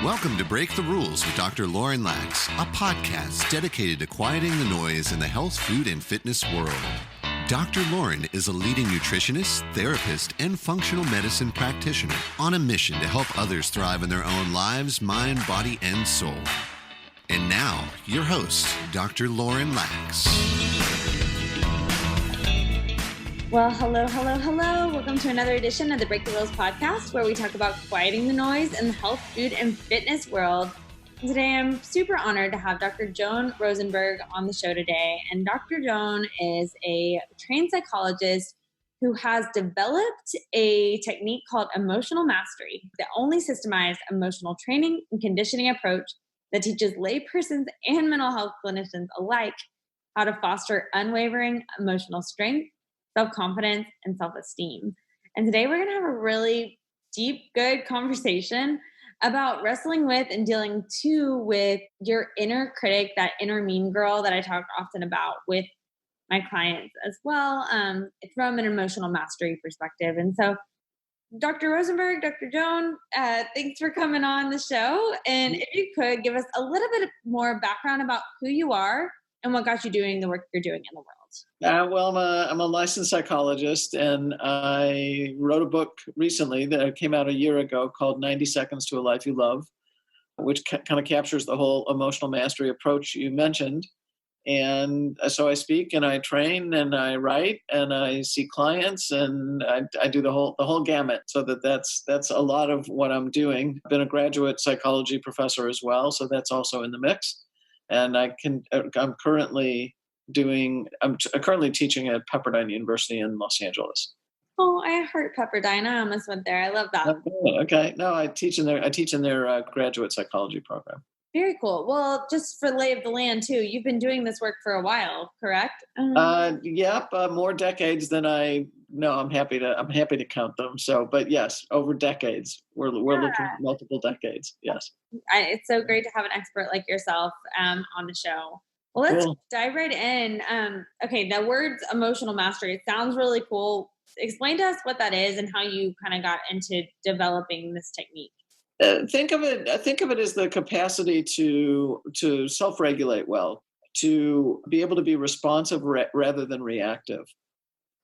Welcome to Break the Rules with Dr. Lauren Lax, a podcast dedicated to quieting the noise in the health, food, and fitness world. Dr. Lauren is a leading nutritionist, therapist, and functional medicine practitioner on a mission to help others thrive in their own lives, mind, body, and soul. And now, your host, Dr. Lauren Lax. Well, hello. Welcome to another edition of the Break the Rules podcast, where we talk about quieting the noise in the health, food, and fitness world. And today, I'm super honored to have Dr. Joan Rosenberg on the show today. And Dr. Joan is a trained psychologist who has developed a technique called emotional mastery, the only systemized emotional training and conditioning approach that teaches laypersons and mental health clinicians alike how to foster unwavering emotional strength, self-confidence, and self-esteem. And today we're going to have a really deep, good conversation about wrestling with and dealing too with your inner critic, that inner mean girl that I talk often about with my clients as well, from an emotional mastery perspective. And so Dr. Rosenberg, Dr. Joan, thanks for coming on the show. And if you could give us a little bit more background about who you are and what got you doing the work you're doing in the world. I'm a licensed psychologist, and I wrote a book recently that came out a year ago called 90 Seconds to a Life You Love, which kind of captures the whole emotional mastery approach you mentioned. And so I speak and I train and I write and I see clients and I do the whole gamut. So that's a lot of what I'm doing. I've been a graduate psychology professor as well, so that's also in the mix. And I'm currently teaching at Pepperdine University in Los Angeles. Oh, I heard Pepperdine. I almost went there. I love that. Okay. No, I teach in their graduate psychology program. Very cool. Well, just for lay of the land too, you've been doing this work for a while, correct? More decades than I know. I'm happy to count them. So, but yes, over decades. We're looking at multiple decades. Yes. It's so great to have an expert like yourself on the show. Well, let's dive right in. Okay, the words emotional mastery, it sounds really cool. Explain to us what that is and how you kind of got into developing this technique. Think of it as the capacity to self-regulate well, to be able to be responsive rather than reactive,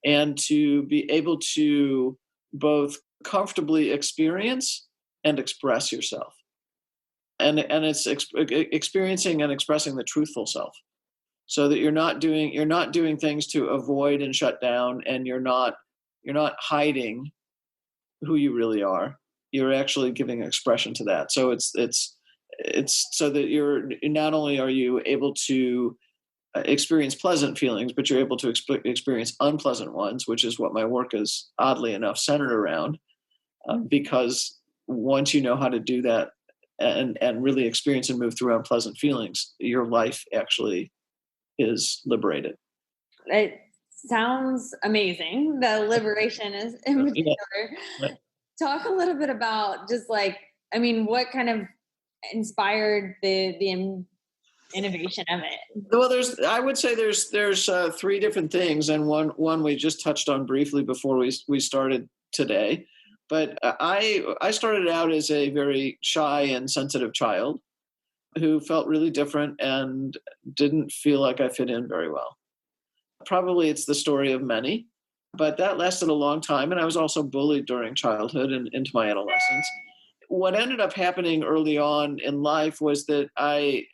and to be able to both comfortably experience and express yourself. And it's experiencing and expressing the truthful self, so that you're not doing things to avoid and shut down, and you're not hiding who you really are. You're actually giving expression to that. So it's so that you're not only are you able to experience pleasant feelings, but you're able to experience unpleasant ones, which is what my work is oddly enough centered around. Because once you know how to do that and really experience and move through unpleasant feelings, your life actually is liberated. It sounds amazing. The liberation is in particular. Yeah. Talk a little bit about just what kind of inspired the innovation of it? Well, I would say there's three different things, and one we just touched on briefly before we started today. But I started out as a very shy and sensitive child who felt really different and didn't feel like I fit in very well. Probably it's the story of many, but that lasted a long time. And I was also bullied during childhood and into my adolescence. What ended up happening early on in life was that I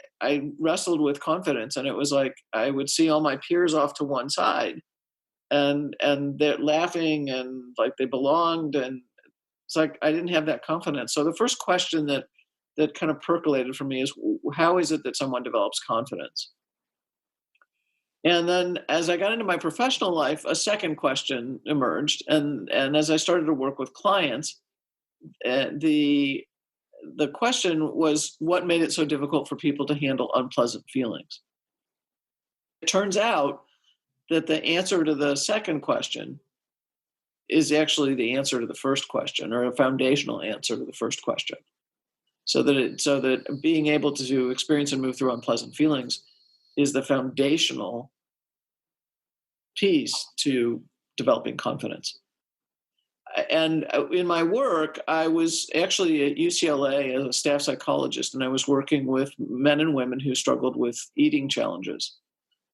wrestled with confidence, and it was like I would see all my peers off to one side and they're laughing and like they belonged, and it's like I didn't have that confidence. So the first question that kind of percolated for me is, how is it that someone develops confidence? And then as I got into my professional life, a second question emerged. And as I started to work with clients, the question was, what made it so difficult for people to handle unpleasant feelings? It turns out that the answer to the second question is actually the answer to the first question, or a foundational answer to the first question. So that being able to experience and move through unpleasant feelings is the foundational piece to developing confidence. And in my work, I was actually at UCLA as a staff psychologist, and I was working with men and women who struggled with eating challenges.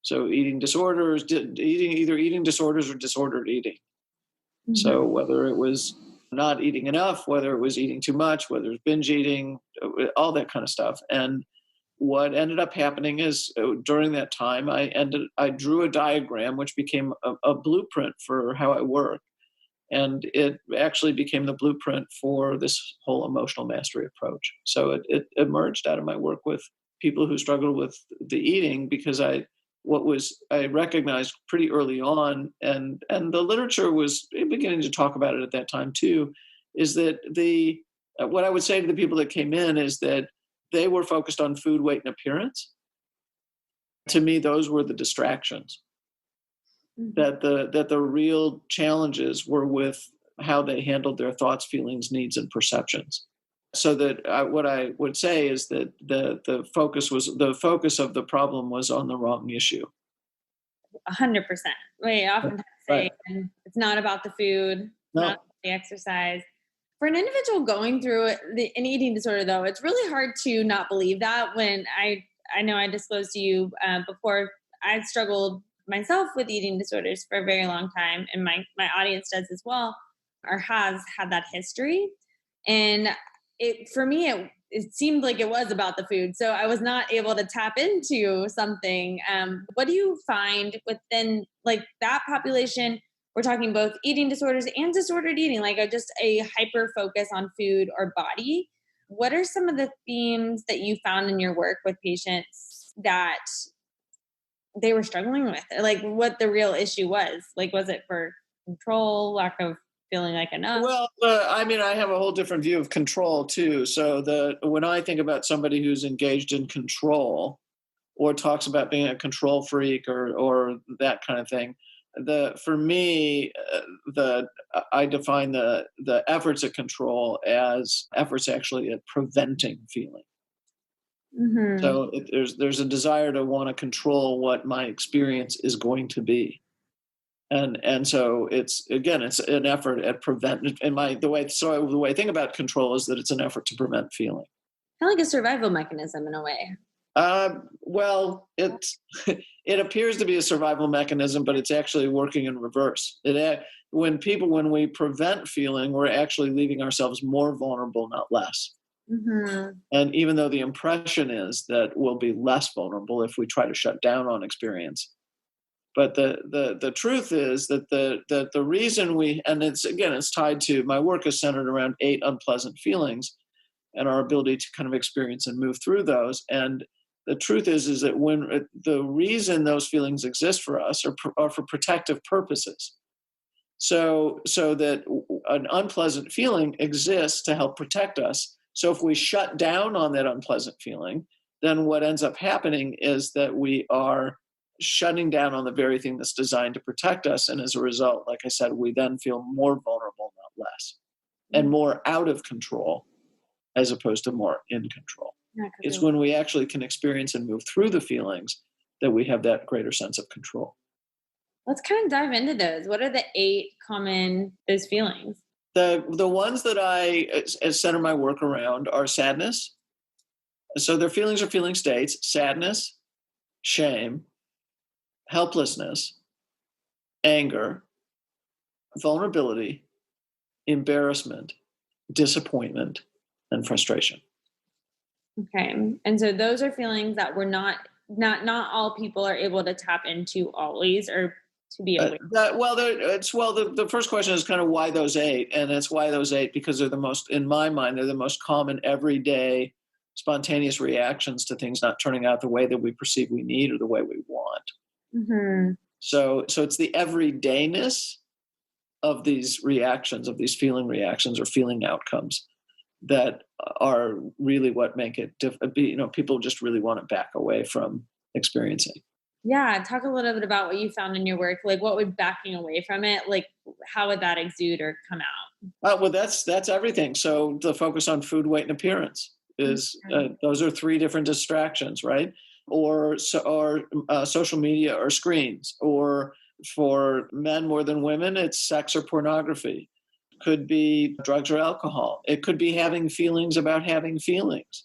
So eating disorders, either eating disorders or disordered eating. Mm-hmm. So whether it was not eating enough, whether it was eating too much, whether it was binge eating, all that kind of stuff. And what ended up happening is during that time, I drew a diagram which became a blueprint for how I work. And it actually became the blueprint for this whole emotional mastery approach. So it emerged out of my work with people who struggled with the eating, because I recognized pretty early on, and the literature was beginning to talk about it at that time too, is that what I would say to the people that came in is that they were focused on food, weight, and appearance. To me, those were the distractions. Mm-hmm. That the real challenges were with how they handled their thoughts, feelings, needs, and perceptions. So that what I would say is that the focus of the problem was on the wrong issue. 100%. We often say it's not about the food, not about the exercise. For an individual going through an eating disorder, though, it's really hard to not believe that. When I know I disclosed to you before, I struggled myself with eating disorders for a very long time, and my audience does as well, or has had that history. And for me, it seemed like it was about the food. So I was not able to tap into something. What do you find within like that population? We're talking both eating disorders and disordered eating, like just a hyper focus on food or body. What are some of the themes that you found in your work with patients that they were struggling with? Like what the real issue was? Like, was it for control, lack of feeling like enough? Well, I have a whole different view of control too. So when I think about somebody who's engaged in control or talks about being a control freak or that kind of thing, for me, I define the efforts at control as efforts actually at preventing feeling. Mm-hmm. So there's a desire to want to control what my experience is going to be. And so it's an effort at prevent. And the way I think about control is that it's an effort to prevent feeling. Kind of like a survival mechanism in a way. Well, it appears to be a survival mechanism, but it's actually working in reverse. When we prevent feeling, we're actually leaving ourselves more vulnerable, not less. Mm-hmm. And even though the impression is that we'll be less vulnerable if we try to shut down on experience. But the truth is that the reason it's tied to, my work is centered around 8 unpleasant feelings and our ability to kind of experience and move through those. And the truth is that when the reason those feelings exist for us are for protective purposes. So that an unpleasant feeling exists to help protect us. So if we shut down on that unpleasant feeling, then what ends up happening is that we are shutting down on the very thing that's designed to protect us. And as a result, like I said, we then feel more vulnerable, not less, and more out of control as opposed to more in control. It's when we actually can experience and move through the feelings that we have that greater sense of control. Let's kind of dive into those. What are the 8 common those feelings? The ones that I center my work around are sadness. So their feelings are feeling states: sadness, shame, helplessness, anger, vulnerability, embarrassment, disappointment, and frustration. Okay. And so those are feelings that we're not all people are able to tap into always, or to be aware. The first question is kind of why those 8, and it's why those 8 because they're the most, in my mind, they're the most common everyday spontaneous reactions to things not turning out the way that we perceive we need or the way we want. Mm-hmm. So it's the everydayness of these reactions, of these feeling reactions or feeling outcomes, that are really what make it people just really want to back away from experiencing. Yeah. Talk a little bit about what you found in your work. Like, what would backing away from it, like, how would that exude or come out? Well, that's everything. So the focus on food, weight, and appearance is, those are 3 different distractions, right? Or social media or screens, or for men more than women, it's sex or pornography. could be drugs or alcohol. It could be having feelings about having feelings.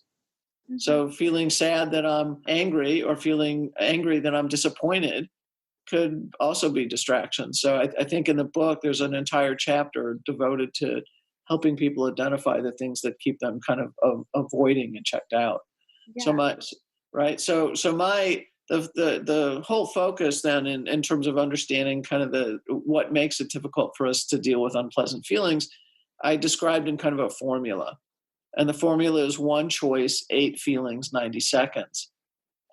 Mm-hmm. So feeling sad that I'm angry or feeling angry that I'm disappointed could also be distractions. So I think in the book, there's an entire chapter devoted to helping people identify the things that keep them kind of avoiding and checked out. Yeah. So much, right? So the whole focus then in terms of understanding kind of what makes it difficult for us to deal with unpleasant feelings, I described in kind of a formula. And the formula is 1 choice, 8 feelings, 90 seconds.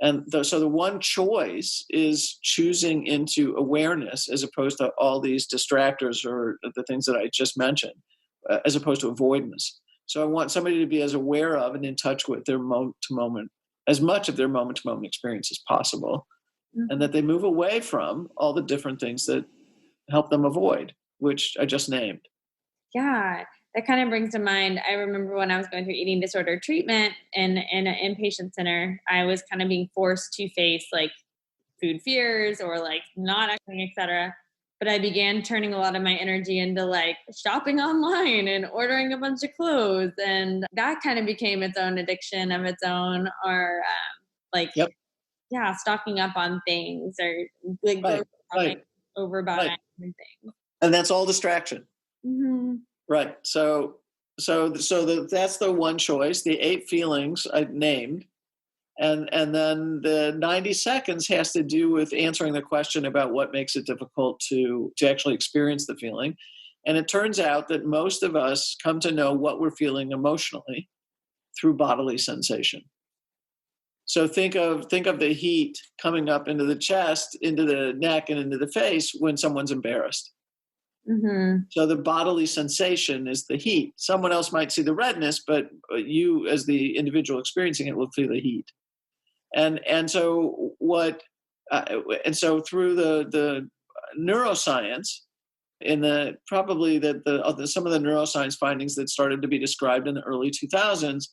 And so the 1 choice is choosing into awareness as opposed to all these distractors or the things that I just mentioned, as opposed to avoidance. So I want somebody to be as aware of and in touch with their moment-to-moment, as much of their moment-to-moment experience as possible, Mm-hmm. and that they move away from all the different things that help them avoid, which I just named. Yeah, that kind of brings to mind, I remember when I was going through eating disorder treatment in an inpatient center, I was kind of being forced to face like food fears or like not acting, etc. But I began turning a lot of my energy into like shopping online and ordering a bunch of clothes. And that kind of became its own addiction of its own, or like, Yep. yeah, stocking up on things or like Right, right, overbuying right. and things. And that's all distraction. Mm-hmm. Right. So that's the 1 choice, the 8 feelings I named. And then the 90 seconds has to do with answering the question about what makes it difficult to actually experience the feeling. And it turns out that most of us come to know what we're feeling emotionally through bodily sensation. So think of the heat coming up into the chest, into the neck, and into the face when someone's embarrassed. Mm-hmm. So the bodily sensation is the heat. Someone else might see the redness, but you, as the individual experiencing it, will feel the heat. And so through the neuroscience, in some of the neuroscience findings that started to be described in the early 2000s,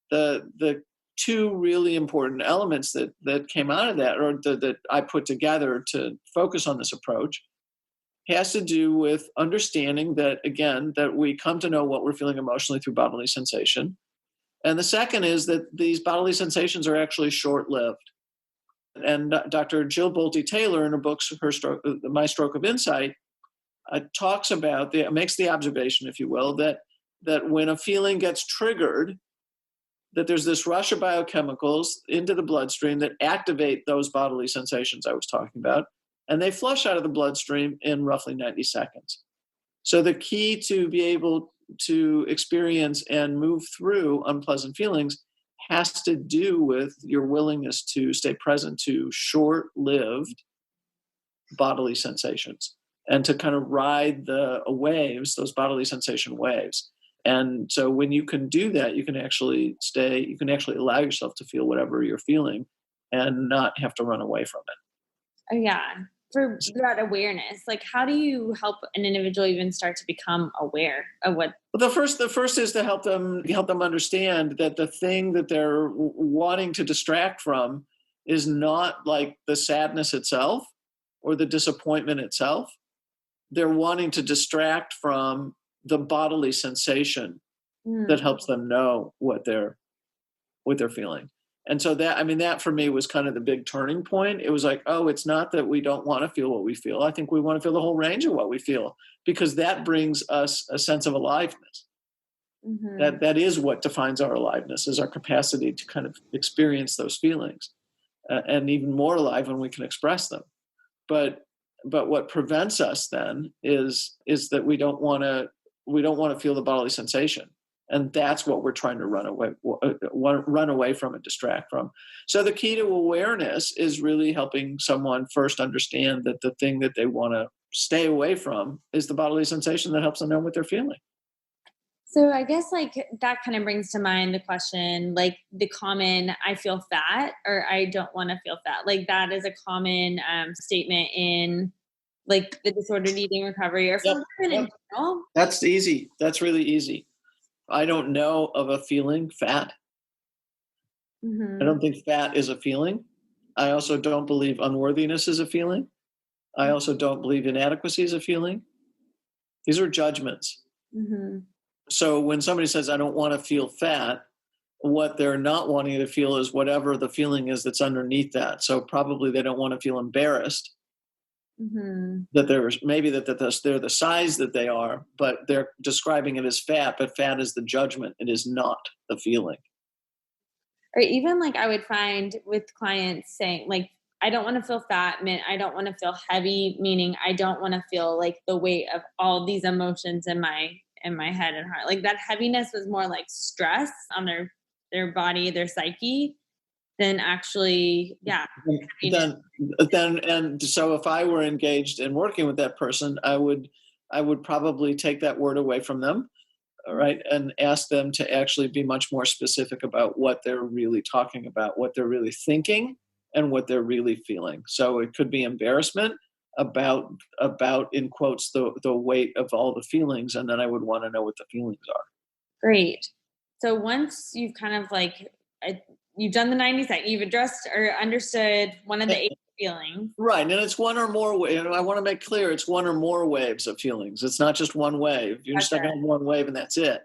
the 2 really important elements that came out of that, or that I put together to focus on this approach, has to do with understanding that, again, that we come to know what we're feeling emotionally through bodily sensation. And the second is that these bodily sensations are actually short-lived. And Dr. Jill Bolte Taylor, in her book, My Stroke of Insight, talks about, makes the observation, if you will, that when a feeling gets triggered, that there's this rush of biochemicals into the bloodstream that activate those bodily sensations I was talking about, and they flush out of the bloodstream in roughly 90 seconds. So the key to be able to experience and move through unpleasant feelings has to do with your willingness to stay present to short-lived bodily sensations and to kind of ride the waves, those bodily sensation waves. And so when you can do that, you can actually allow yourself to feel whatever you're feeling and not have to run away from it. Oh, yeah. For that awareness, like how do you help an individual even start to become aware of what? Well, the first is to help them understand that the thing that they're wanting to distract from is not like the sadness itself or the disappointment itself. They're wanting to distract from the bodily sensation that helps them know what they're feeling. And so that for me was kind of the big turning point. It was like, oh, it's not that we don't want to feel what we feel. I think we want to feel the whole range of what we feel, because that brings us a sense of aliveness. Mm-hmm. That is what defines our aliveness, is our capacity to kind of experience those feelings, and even more alive when we can express them. But what prevents us then is that we don't want to feel the bodily sensation. And that's what we're trying to run away from and distract from. So the key to awareness is really helping someone first understand that the thing that they want to stay away from is the bodily sensation that helps them know what they're feeling. So I guess like that kind of brings to mind the question, like the common, I feel fat or I don't want to feel fat. Like that is a common statement in like the disordered eating recovery or for women in general. That's easy. That's really easy. I don't know of a feeling fat. Mm-hmm. I don't think fat is a feeling. I also don't believe unworthiness is a feeling. I also don't believe inadequacy is a feeling. These are judgments. Mm-hmm. So when somebody says, I don't want to feel fat, what they're not wanting to feel is whatever the feeling is that's underneath that. So probably they don't want to feel embarrassed Mm-hmm. that they're the size that they are, but they're describing it as fat, but fat is the judgment. It is not the feeling. Or even like I would find with clients saying like, I don't want to feel fat, I don't want to feel heavy, meaning I don't want to feel like the weight of all these emotions in my head and heart. Like that heaviness was more like stress on their body, their psyche, than actually, yeah. And so if I were engaged in working with that person, I would probably take that word away from them, right, and ask them to actually be much more specific about what they're really talking about, what they're really thinking, and what they're really feeling. So it could be embarrassment about in quotes the weight of all the feelings, and then I would want to know what the feelings are. Great. So once you've kind of like, you've done the 90 seconds, you've addressed or understood one of the 8 feelings. Right. And it's one or more waves. I want to make clear it's one or more waves of feelings. It's not just one wave. You're stuck on one wave and that's it.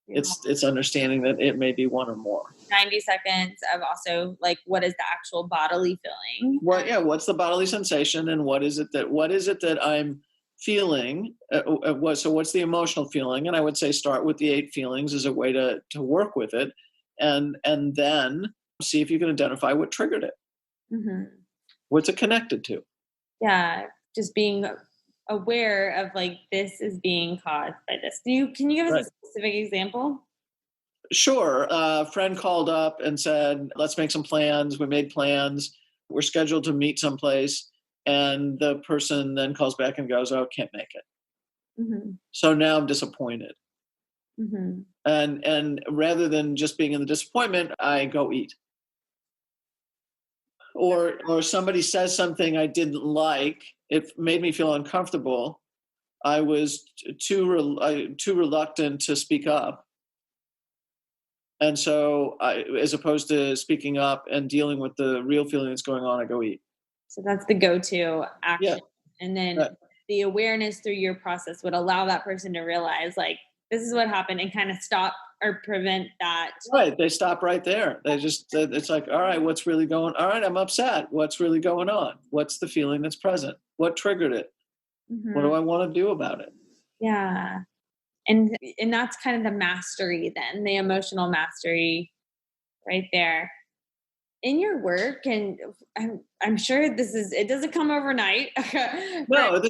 It's understanding that it may be one or more. 90 seconds of also like, what is the actual bodily feeling? Well, yeah. What's the bodily sensation and what is it that I'm feeling? So what's the emotional feeling? And I would say start with the 8 feelings as a way to work with it. And then see if you can identify what triggered it. Mm-hmm. What's it connected to? Yeah. Just being aware of like, this is being caused by this. Can you give us a specific example? Sure. A friend called up and said, let's make some plans. We made plans. We're scheduled to meet someplace. And the person then calls back and goes, oh, can't make it. Mm-hmm. So now I'm disappointed. Mm-hmm. And rather than just being in the disappointment, I go eat. Or somebody says something I didn't like. It made me feel uncomfortable. I was too reluctant to speak up. And so as opposed to speaking up and dealing with the real feeling that's going on, I go eat. So that's the go-to action. Yeah. And then the awareness through your process would allow that person to realize like, this is what happened and kind of stop or prevent that. Right. They stop right there. They just, it's like, all right, what's really going on? All right, I'm upset. What's really going on? What's the feeling that's present? What triggered it? Mm-hmm. What do I want to do about it? Yeah. And that's kind of the mastery then, the emotional mastery right there. In your work, and I'm sure it doesn't come overnight. No,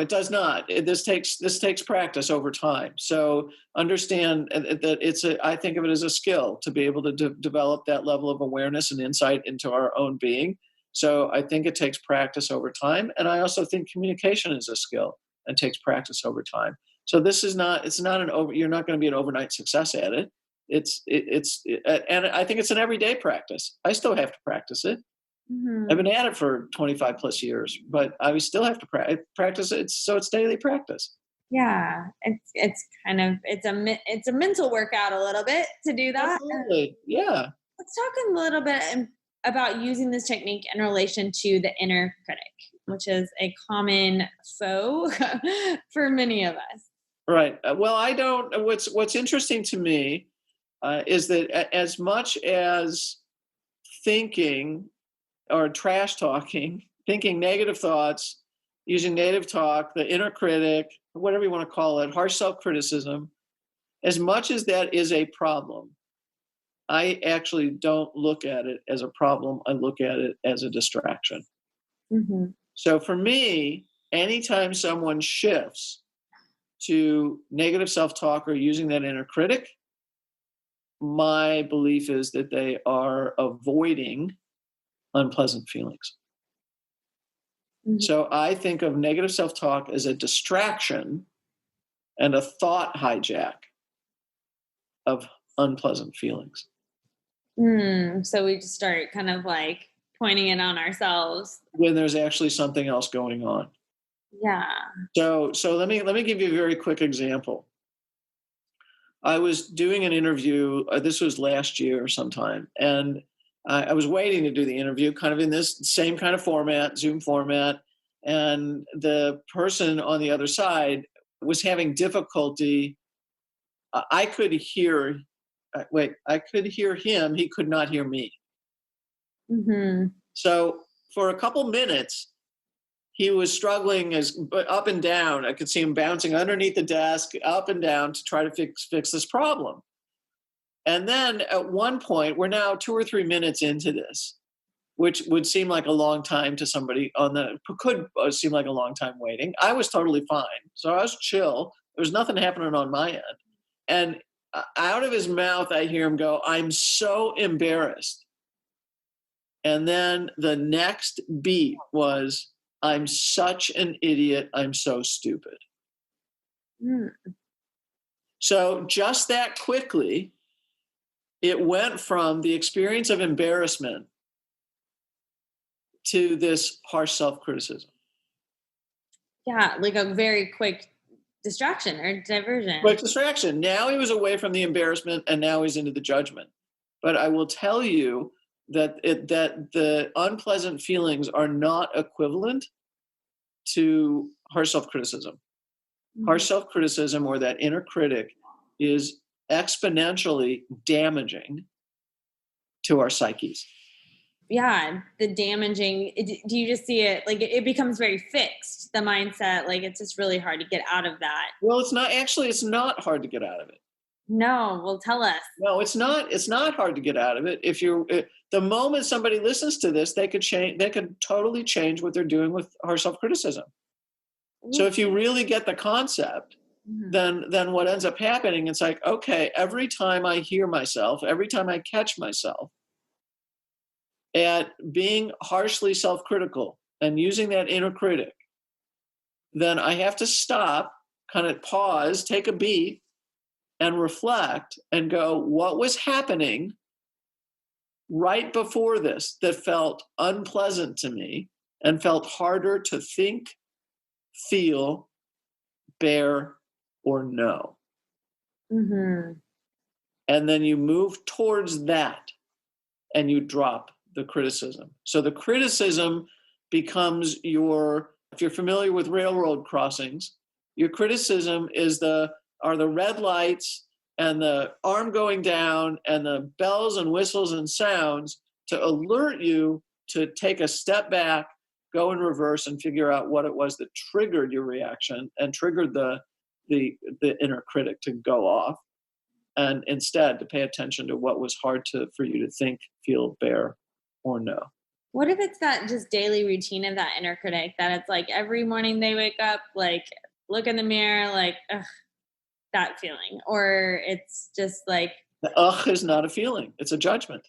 it does not. This takes practice over time. So understand that I think of it as a skill to be able to develop that level of awareness and insight into our own being. So I think it takes practice over time. And I also think communication is a skill and takes practice over time. So you're not going to be an overnight success at it. And I think it's an everyday practice. I still have to practice it. Mm-hmm. I've been at it for 25 plus years, but I still have to practice it. So it's daily practice. Yeah. It's kind of, it's a mental workout a little bit to do that. Absolutely. Yeah. Let's talk a little bit about using this technique in relation to the inner critic, which is a common foe for many of us. Right. Well, what's interesting to me is that as much as thinking or trash talking, thinking negative thoughts, using negative talk, the inner critic, whatever you want to call it, harsh self-criticism, as much as that is a problem, I actually don't look at it as a problem. I look at it as a distraction. Mm-hmm. So for me, anytime someone shifts to negative self-talk or using that inner critic, my belief is that they are avoiding unpleasant feelings. Mm-hmm. So I think of negative self-talk as a distraction and a thought hijack of unpleasant feelings. So we just start kind of like pointing it on ourselves when there's actually something else going on. Yeah. So let me give you a very quick example. I was doing an interview. This was last year sometime, and I was waiting to do the interview, kind of in this same kind of format, Zoom format. And the person on the other side was having difficulty. I could hear him. He could not hear me. Mm-hmm. So for a couple minutes, he was struggling up and down. I could see him bouncing underneath the desk, up and down to try to fix this problem. And then at one point, we're now 2 or 3 minutes into this, which would seem like a long time to somebody could seem like a long time waiting. I was totally fine. So I was chill. There was nothing happening on my end. And out of his mouth, I hear him go, "I'm so embarrassed." And then the next beat was, "I'm such an idiot. I'm so stupid." Mm. So just that quickly, it went from the experience of embarrassment to this harsh self-criticism. Yeah, like a very quick distraction or diversion. Quick distraction. Now he was away from the embarrassment, and now he's into the judgment. But I will tell you that the unpleasant feelings are not equivalent to harsh self-criticism. Mm-hmm. Harsh self-criticism, or that inner critic, is exponentially damaging to our psyches. Yeah, the damaging, do you just see it, like it becomes very fixed, the mindset, like it's just really hard to get out of that? Well, it's not hard to get out of it. No, well, tell us. No, it's not hard to get out of it. The moment somebody listens to this, they could totally change what they're doing with harsh self-criticism. So if you really get the concept, Mm-hmm. then what ends up happening, it's like, okay, every time I hear myself, every time I catch myself at being harshly self-critical and using that inner critic, then I have to stop, kind of pause, take a beat, and reflect and go, what was happening right before this that felt unpleasant to me and felt harder to think, feel, bear, or know? Mm-hmm. And then you move towards that and you drop the criticism. So the criticism becomes if you're familiar with railroad crossings, your criticism are the red lights and the arm going down and the bells and whistles and sounds to alert you to take a step back, go in reverse, and figure out what it was that triggered your reaction and triggered the inner critic to go off, and instead to pay attention to what was hard for you to think, feel, bear, or know. What if it's that just daily routine of that inner critic, that it's like every morning they wake up, like look in the mirror, like, ugh, that feeling, or it's just like The ugh is not a feeling; it's a judgment.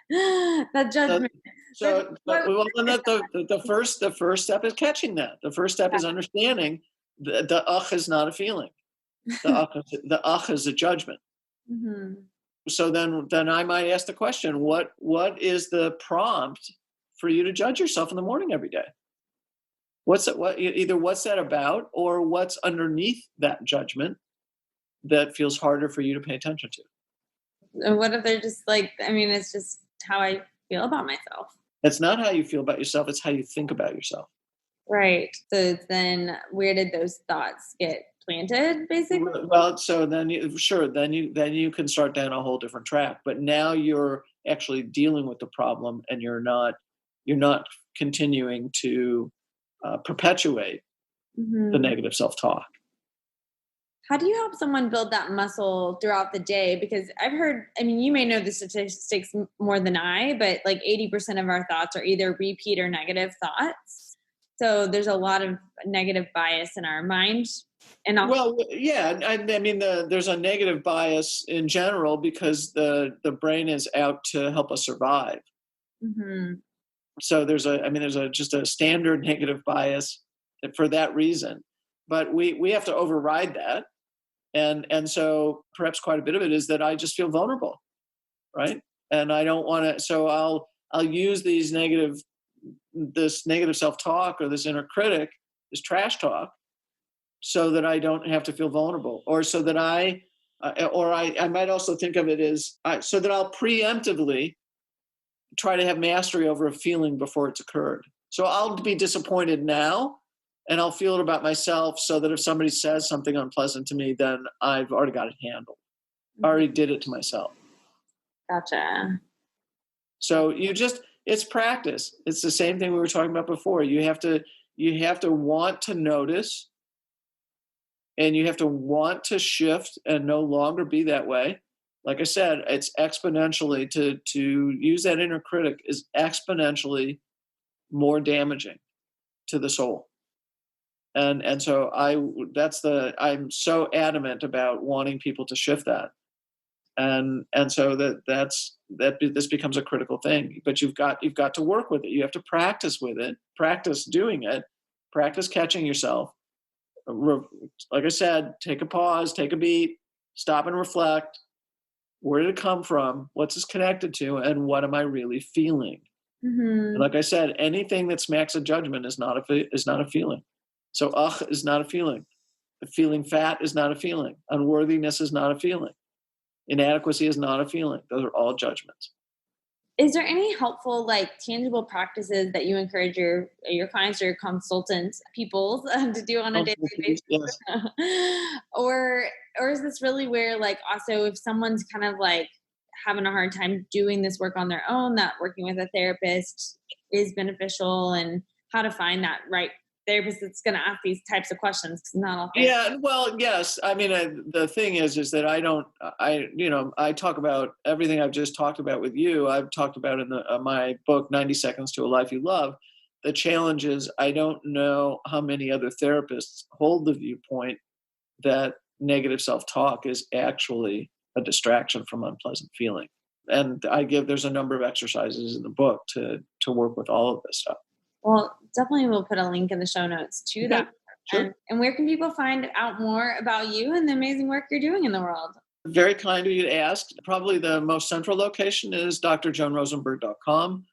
that judgment. The first step is catching that. The first step is understanding the ugh is not a feeling. The ugh is a judgment. Mm-hmm. So then I might ask the question: what is the prompt for you to judge yourself in the morning every day? What's that about, or what's underneath that judgment that feels harder for you to pay attention to? And what if they're just like, it's just how I feel about myself. It's not how you feel about yourself; it's how you think about yourself. Right. So then, where did those thoughts get planted, basically? Well, so then you can start down a whole different track. But now you're actually dealing with the problem, and you're not continuing to perpetuate Mm-hmm. the negative self-talk. How do you help someone build that muscle throughout the day? Because I've heard, you may know the statistics more than I, but like 80% of our thoughts are either repeat or negative thoughts. So there's a lot of negative bias in our mind. And there's a negative bias in general because the brain is out to help us survive. Mm-hmm. So there's just a standard negative bias for that reason. But we have to override that. And so perhaps quite a bit of it is that I just feel vulnerable, right? And I don't want to, so I'll use this negative self-talk or this inner critic, this trash talk, so that I don't have to feel vulnerable, or so that I might also think of it as so that I'll preemptively try to have mastery over a feeling before it's occurred. So I'll be disappointed now, and I'll feel it about myself, so that if somebody says something unpleasant to me, then I've already got it handled. I already did it to myself. Gotcha. So it's practice. It's the same thing we were talking about before. You have to want to notice, and you have to want to shift and no longer be that way. Like I said, it's exponentially to use that inner critic is exponentially more damaging to the soul. And so I'm so adamant about wanting people to shift that. And so this becomes a critical thing, but you've got to work with it. You have to practice with it, practice doing it, practice catching yourself. Like I said, take a pause, take a beat, stop and reflect. Where did it come from? What's this connected to? And what am I really feeling? Mm-hmm. Like I said, anything that smacks of judgment is not a feeling. So is not a feeling. Feeling fat is not a feeling. Unworthiness is not a feeling. Inadequacy is not a feeling. Those are all judgments. Is there any helpful, tangible practices that you encourage your clients or your consultants, people to do on a daily basis? Yes. Or is this really where, also if someone's kind of having a hard time doing this work on their own, that working with a therapist is beneficial, and how to find that right therapist that's going to ask these types of questions, because not all therapists. Yeah, well, yes. I mean, the thing is that I talk about everything I've just talked about with you. I've talked about in my book, 90 Seconds to a Life You Love. The challenge is I don't know how many other therapists hold the viewpoint that negative self-talk is actually a distraction from unpleasant feeling. And there's a number of exercises in the book to work with all of this stuff. Well, definitely we'll put a link in the show notes to that. Sure. And where can people find out more about you and the amazing work you're doing in the world? Very kind of you to ask. Probably the most central location is drjoanrosenberg.com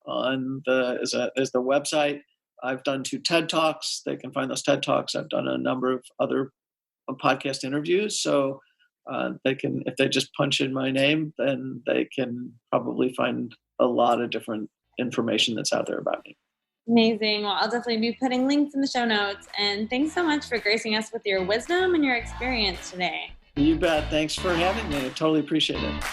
is the website. I've done 2 TED Talks. They can find those TED Talks. I've done a number of other podcast interviews. So they can, if they just punch in my name, then they can probably find a lot of different information that's out there about me. Amazing. Well, I'll definitely be putting links in the show notes. And thanks so much for gracing us with your wisdom and your experience today. You bet. Thanks for having me. I totally appreciate it.